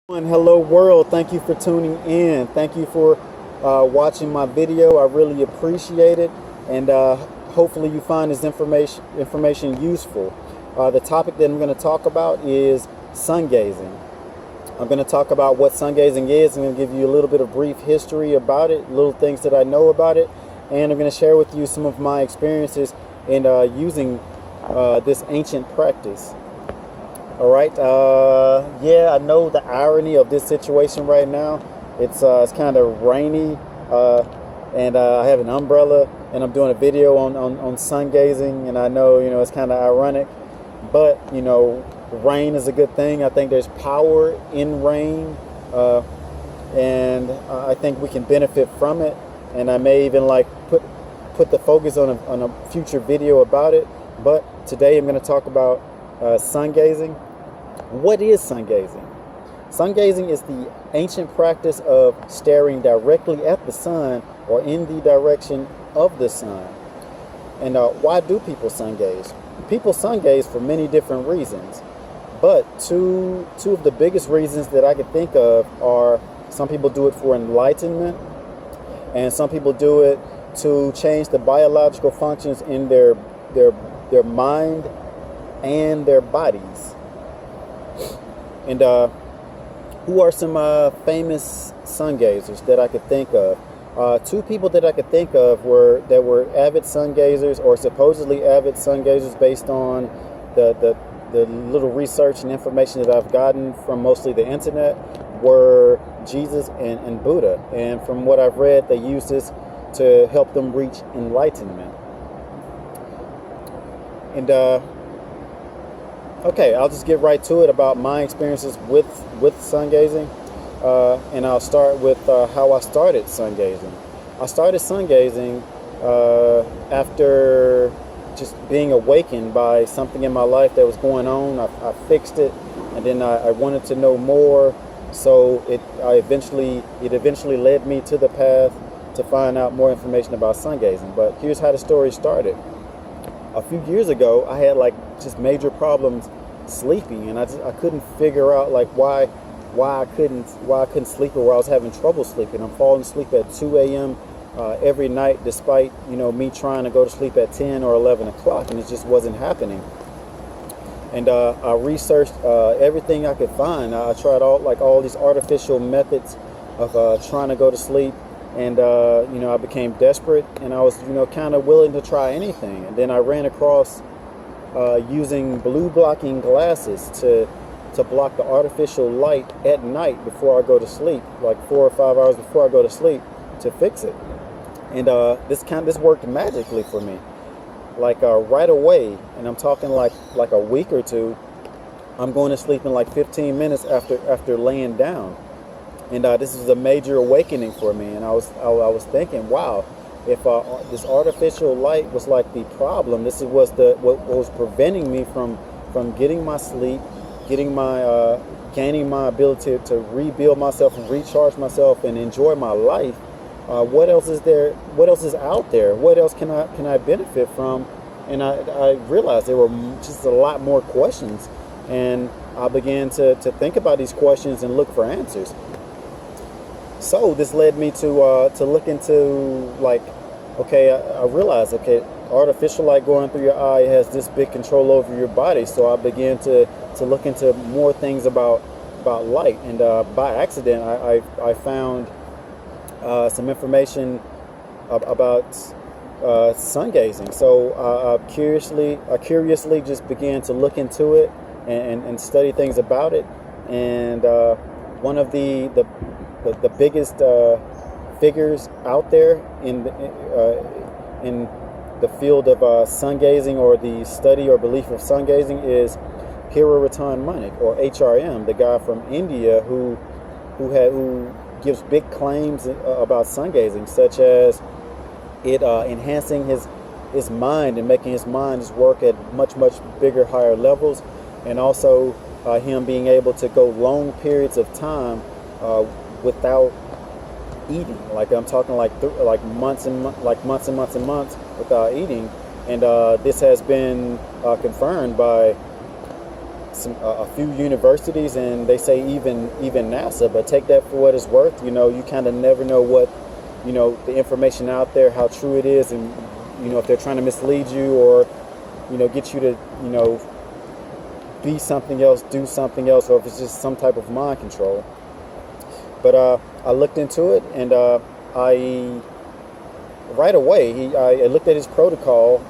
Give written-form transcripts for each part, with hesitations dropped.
And hello world, thank you for tuning in. Thank you for watching my video. I really appreciate it, and hopefully you find this information useful. The topic that I'm going to talk about is sun gazing. I'm going to talk about what sun gazing is. I'm going to give you a little bit of brief history about it, little things that I know about it, and I'm going to share with you some of my experiences in using this ancient practice. All right. Yeah, I know the irony of this situation right now. It's kind of rainy, and I have an umbrella, and I'm doing a video on sun gazing, and I know it's kind of ironic, but rain is a good thing. I think there's power in rain, and I think we can benefit from it. And I may even like put the focus on a future video about it. But today I'm going to talk about sun gazing. What is sun gazing? Sun gazing is the ancient practice of staring directly at the sun or in the direction of the sun. And why do people sun gaze? People sun gaze for many different reasons, but two of the biggest reasons that I could think of are some people do it for enlightenment, and some people do it to change the biological functions in their mind and their bodies. And who are some famous sun gazers that I could think of? Two people that I could think of were avid sun gazers, or supposedly avid sun gazers, based on the little research and information that I've gotten from mostly the internet, were Jesus and Buddha. And from what I've read, they use this to help them reach enlightenment. And okay, I'll just get right to it about my experiences with sun gazing, and I'll start with how I started sun gazing. I started sun gazing after just being awakened by something in my life that was going on. I fixed it, and then I wanted to know more. So it eventually led me to the path to find out more information about sun gazing. But here's how the story started. A few years ago, I had like just major problems sleeping, and I couldn't figure out like why I couldn't sleep, or why I was having trouble sleeping. I'm falling asleep at 2 a.m. Every night, despite me trying to go to sleep at 10 or 11 o'clock, and it just wasn't happening. And I researched everything I could find. I tried all these artificial methods of trying to go to sleep. And I became desperate, and I was kind of willing to try anything. And then I ran across using blue blocking glasses to block the artificial light at night before I go to sleep, like 4 or 5 hours before I go to sleep, to fix it. And this worked magically for me, like right away. And I'm talking like a week or two. I'm going to sleep in like 15 minutes after laying down. And this was a major awakening for me. And I was thinking, wow, if this artificial light was like the problem, this was what was preventing me from getting my sleep, gaining my ability to rebuild myself and recharge myself and enjoy my life. What else is there? What else is out there? What else can I benefit from? And I realized there were just a lot more questions, and I began to think about these questions and look for answers. So this led me to look into, like, okay, I realized, okay, artificial light going through your eye has this big control over your body. So I began to look into more things about light, and by accident I found some information about sun gazing. So I curiously just began to look into it and study things about it. And one of the biggest figures out there in the field of sun gazing, or the study or belief of sun gazing, is Ratan Manik, or HRM, the guy from India who gives big claims about sun gazing, such as it enhancing his mind and making his mind just work at much bigger, higher levels, and also him being able to go long periods of time without eating. Like I'm talking like months and months without eating. And this has been confirmed by a few universities, and they say even NASA. But take that for what it's worth. You kind of never know what, the information out there, how true it is, and if they're trying to mislead you or get you to be something else, do something else, or if it's just some type of mind control. But I looked into it, and I right away I looked at his protocol.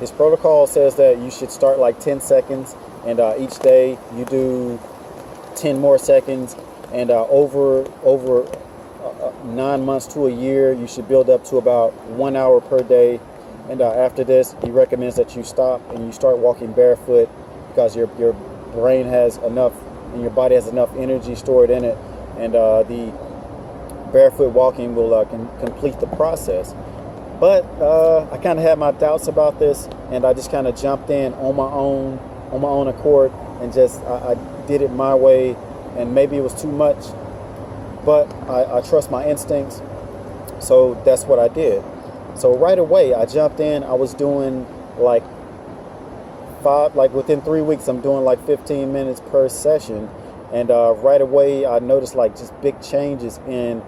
His protocol says that you should start like 10 seconds, and each day you do 10 more seconds, and over 9 months to a year, you should build up to about 1 hour per day. And after this, he recommends that you stop and you start walking barefoot, because your brain has enough and your body has enough energy stored in it, and the barefoot walking will complete the process. But I kind of had my doubts about this, and I just kind of jumped in on my own accord, and just I did it my way. And maybe it was too much, but I trust my instincts, so that's what I did. So right away I jumped in. I was doing within 3 weeks I'm doing like 15 minutes per session, and right away I noticed just big changes in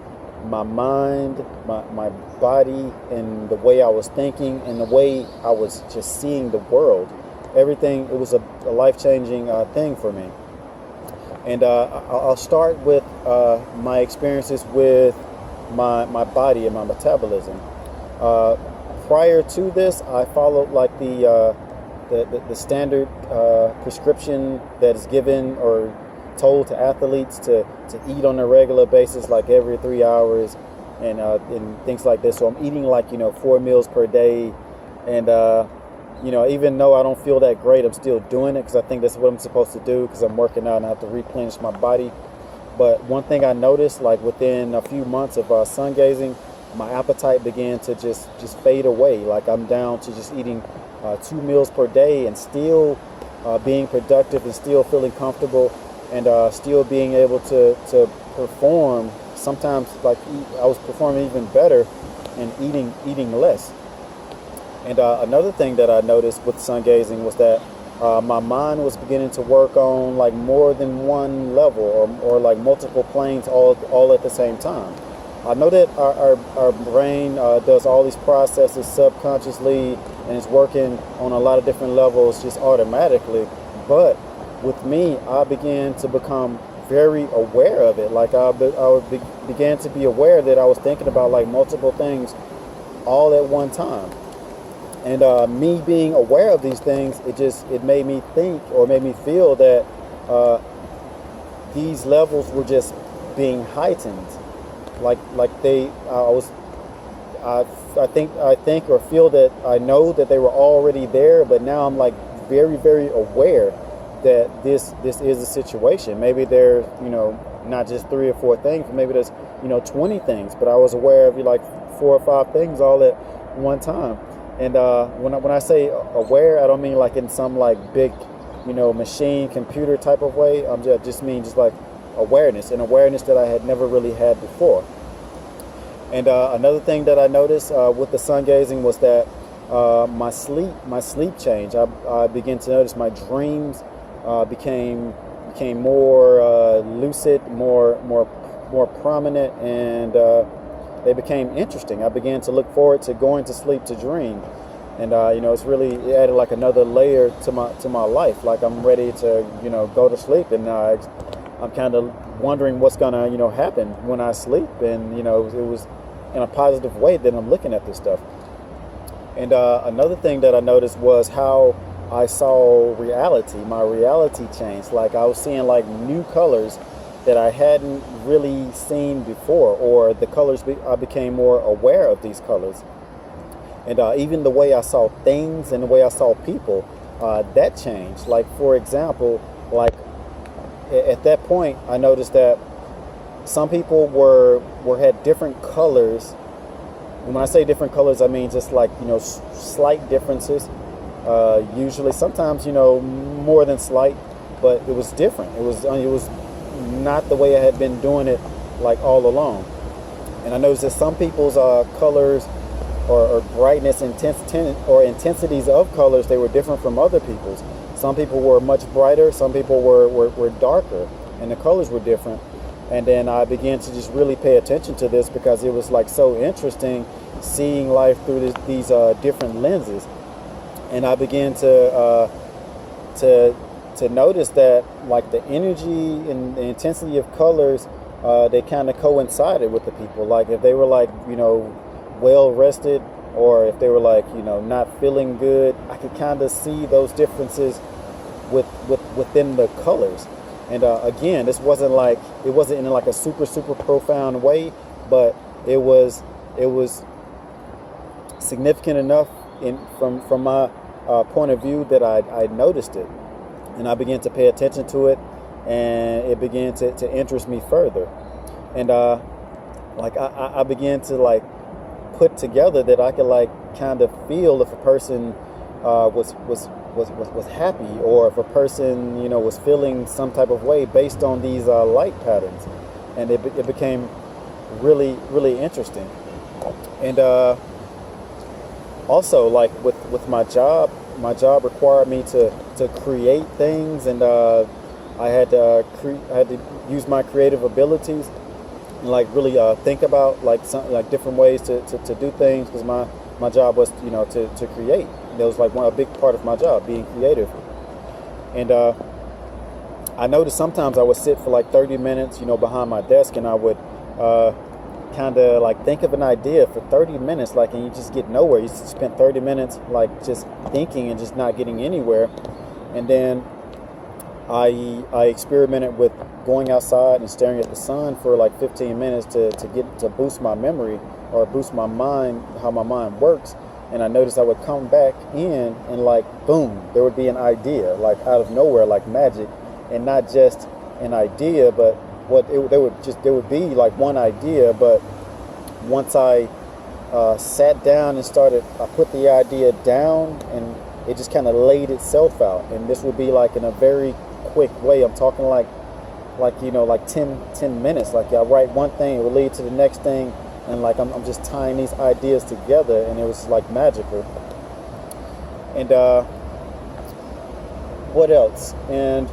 my mind, my body, and the way I was thinking, and the way I was just seeing the world. Everything, it was a life-changing thing for me. And I'll start with my experiences with my body and my metabolism. Prior to this, I followed the standard prescription that is given or told to athletes to eat on a regular basis, like every 3 hours, and things like this. So I'm eating 4 meals per day, and even though I don't feel that great, I'm still doing it because I think that's what I'm supposed to do, because I'm working out and I have to replenish my body. But one thing I noticed, within a few months of sun gazing, my appetite began to just fade away. I'm down to just eating 2 meals per day, and still being productive, and still feeling comfortable, and still being able to perform. Sometimes I was performing even better and eating less. And another thing that I noticed with sun gazing was that my mind was beginning to work on more than one level, or multiple planes all at the same time. I know that our brain does all these processes subconsciously, and it's working on a lot of different levels just automatically. But with me, I began to become very aware of it. Began to be aware that I was thinking about multiple things all at one time. And me being aware of these things, it made me think, or made me feel that these levels were just being heightened. I think or feel that I know that they were already there, but now I'm very, very aware that this is a situation. Maybe there's not just 3 or 4 things, but maybe there's 20 things, but I was aware of 4 or 5 things all at one time. And when I say aware, I don't mean in some big machine computer type of way. I'm just mean awareness, and awareness that I had never really had before. And another thing that I noticed with the sun gazing was that my sleep changed. I began to notice my dreams became more lucid, more prominent, and they became interesting. I began to look forward to going to sleep to dream, and it added another layer to my life. I'm ready to go to sleep, and I'm kind of wondering what's gonna happen when I sleep, and it was in a positive way that I'm looking at this stuff. And another thing that I noticed was how I saw reality. My reality changed. I was seeing new colors that I hadn't really seen before, or the colors, I became more aware of these colors. And even the way I saw things and the way I saw people, that changed. For example, at that point, I noticed that some people had different colors. When I say different colors, I mean just slight differences. Usually, sometimes more than slight, but it was different. It was not the way I had been doing it all along. And I noticed that some people's colors or brightness, intensities of colors, they were different from other people's. Some people were much brighter, some people were darker, and the colors were different. And then I began to just really pay attention to this because it was like so interesting seeing life through these different lenses. And I began to notice that like the energy and the intensity of colors, they kind of coincided with the people. Like if they were like, well rested, or if they were like, not feeling good, I could kind of see those differences within the colors. And again, it wasn't in like a super profound way, but it was significant enough from my point of view that I noticed it, and I began to pay attention to it, and it began to interest me further. And I began to like put together that I could like kind of feel if a person was happy, or if a person was feeling some type of way based on these light patterns. And it became really interesting. And also like with my job required me to create things, and I had to use my creative abilities and like really think about like different ways to do things, because my job was to create. That was like a big part of my job, being creative. And I noticed sometimes I would sit for like 30 minutes behind my desk, and I would kind of like think of an idea for 30 minutes, like, and you just get nowhere. You spent 30 minutes like just thinking and just not getting anywhere. And then I experimented with going outside and staring at the sun for like 15 minutes to boost my memory, or boost my mind, how my mind works. And I noticed I would come back in and like boom, there would be an idea like out of nowhere, like magic. And not just an idea, but there would be like one idea, but once I sat down and I put the idea down, and it just kind of laid itself out. And this would be like in a very quick way. I'm talking like 10 minutes. Like I write one thing, it will lead to the next thing, and like I'm just tying these ideas together, and it was like magical. And what else? And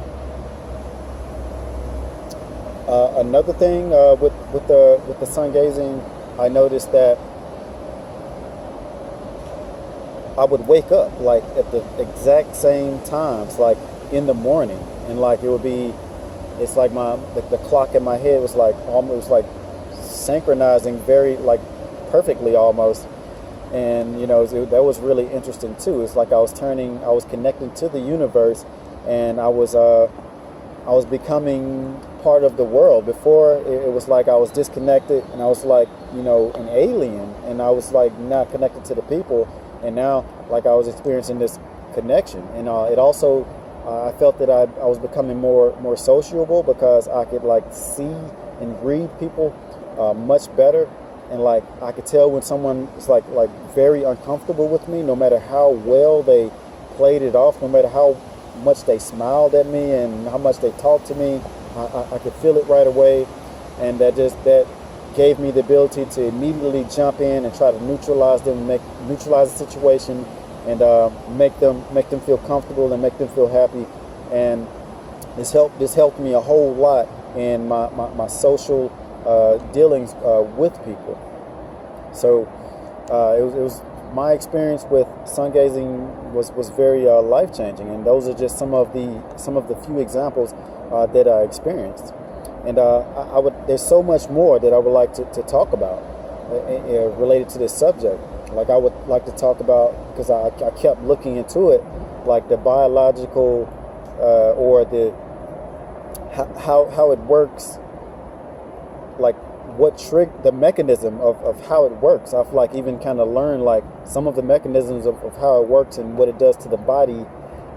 another thing with the sun gazing, I noticed that I would wake up like at the exact same times, like in the morning, and like it's like the clock in my head was like almost like synchronizing very like perfectly almost. And that was really interesting too. It's like I was connecting to the universe, and I was becoming part of the world. Before it was like I was disconnected, and I was like an alien, and I was like not connected to the people. And now like I was experiencing this connection, and it also I felt that I was becoming more sociable, because I could like see and read people much better. And like I could tell when someone is like very uncomfortable with me, no matter how well they played it off, no matter how much they smiled at me and how much they talked to me, I could feel it right away. And that gave me the ability to immediately jump in and try to neutralize the situation, and make them feel comfortable and make them feel happy. And this helped me a whole lot in my social dealings with people. So it was my experience with sun gazing was very life changing, and those are just some of the few examples that I experienced. And there's so much more that I would like to talk about related to this subject. Like I would like to talk about, because I kept looking into it, like the biological or the how it works, like the mechanism of how it works. I've like even kind of learned like some of the mechanisms of how it works, and what it does to the body,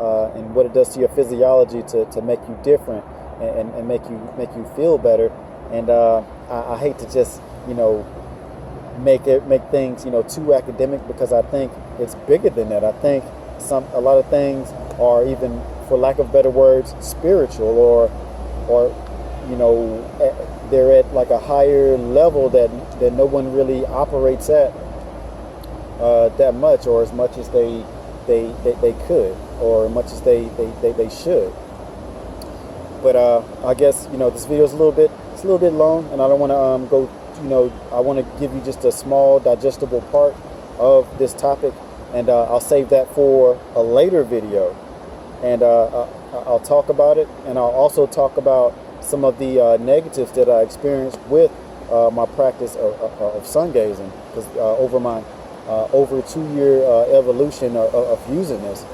and what it does to your physiology to make you different, and make you feel better. And I hate to just make things too academic, because I think it's bigger than that. I think a lot of things are, even for lack of better words, spiritual, or they're at like a higher level that no one really operates at that much, or as much as they they could, or as much as they should. But I guess, this video is it's a little bit long, and I don't want to go. I want to give you just a small digestible part of this topic, and I'll save that for a later video, and I'll talk about it, and I'll also talk about some of the negatives that I experienced with my practice of sun gazing, because over my over a 2-year evolution of using this,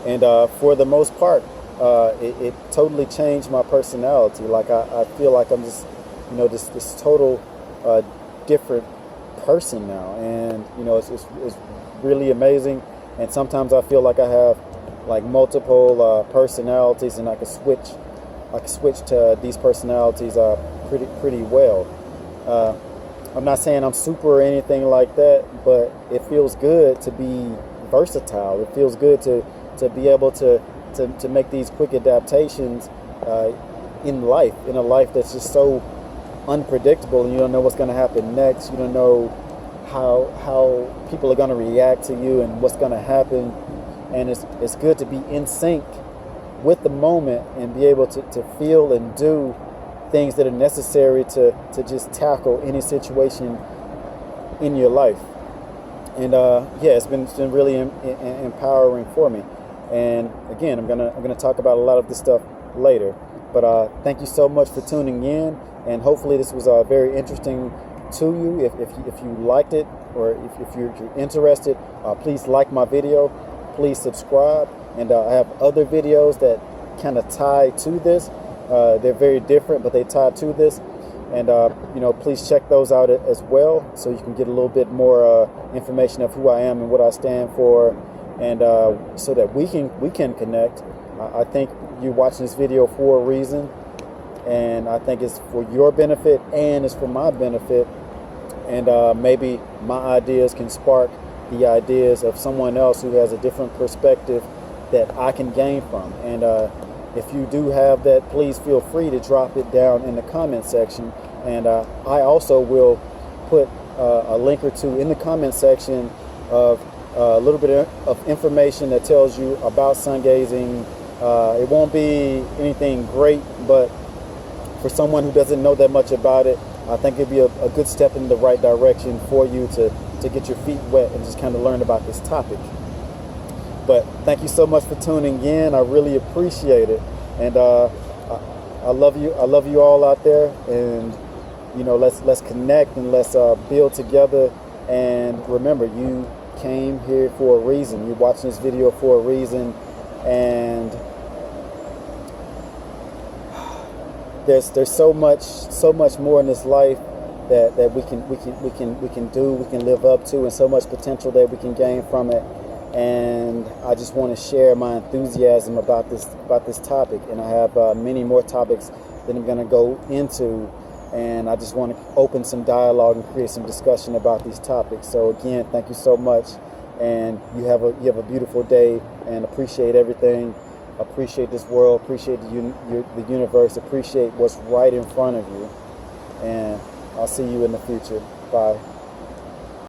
and for the most part, it totally changed my personality. Like I feel like I'm just, this total different person now, and it's really amazing. And sometimes I feel like I have like multiple personalities, and I can switch to these personalities pretty well. I'm not saying I'm super or anything like that, but it feels good to be versatile. It feels good to be able to make these quick adaptations in a life that's just so unpredictable, and you don't know what's going to happen next. You don't know how people are going to react to you and what's going to happen, and it's good to be in sync with the moment and be able to feel and do things that are necessary to just tackle any situation in your life. And it's been really empowering for me. And again, I'm gonna talk about a lot of this stuff later. But thank you so much for tuning in, and hopefully this was very interesting to you. If you liked it, or if you're interested, please like my video, please subscribe, and I have other videos that kind of tie to this. They're very different, but they tie to this, and please check those out as well, so you can get a little bit more information of who I am and what I stand for, and so that we can connect. I think you're watching this video for a reason, and I think it's for your benefit and it's for my benefit, and maybe my ideas can spark the ideas of someone else who has a different perspective that I can gain from. And if you do have that, please feel free to drop it down in the comment section, and I also will put a link or two in the comment section of a little bit of information that tells you about sun gazing. It won't be anything great, but for someone who doesn't know that much about it, I think it'd be a good step in the right direction for you to get your feet wet and just kind of learn about this topic. But thank you so much for tuning in. I really appreciate it, and I love you. I love you all out there, and let's connect, and let's build together. And remember, you came here for a reason. You're watching this video for a reason, and there's so much more in this life that we can do, we can live up to, and so much potential that we can gain from it. And I just want to share my enthusiasm about this topic, and I have many more topics that I'm going to go into, and I just want to open some dialogue and create some discussion about these topics. So again, thank you so much, and you have a beautiful day, and appreciate everything. Appreciate this world, appreciate the universe, appreciate what's right in front of you, and I'll see you in the future. Bye.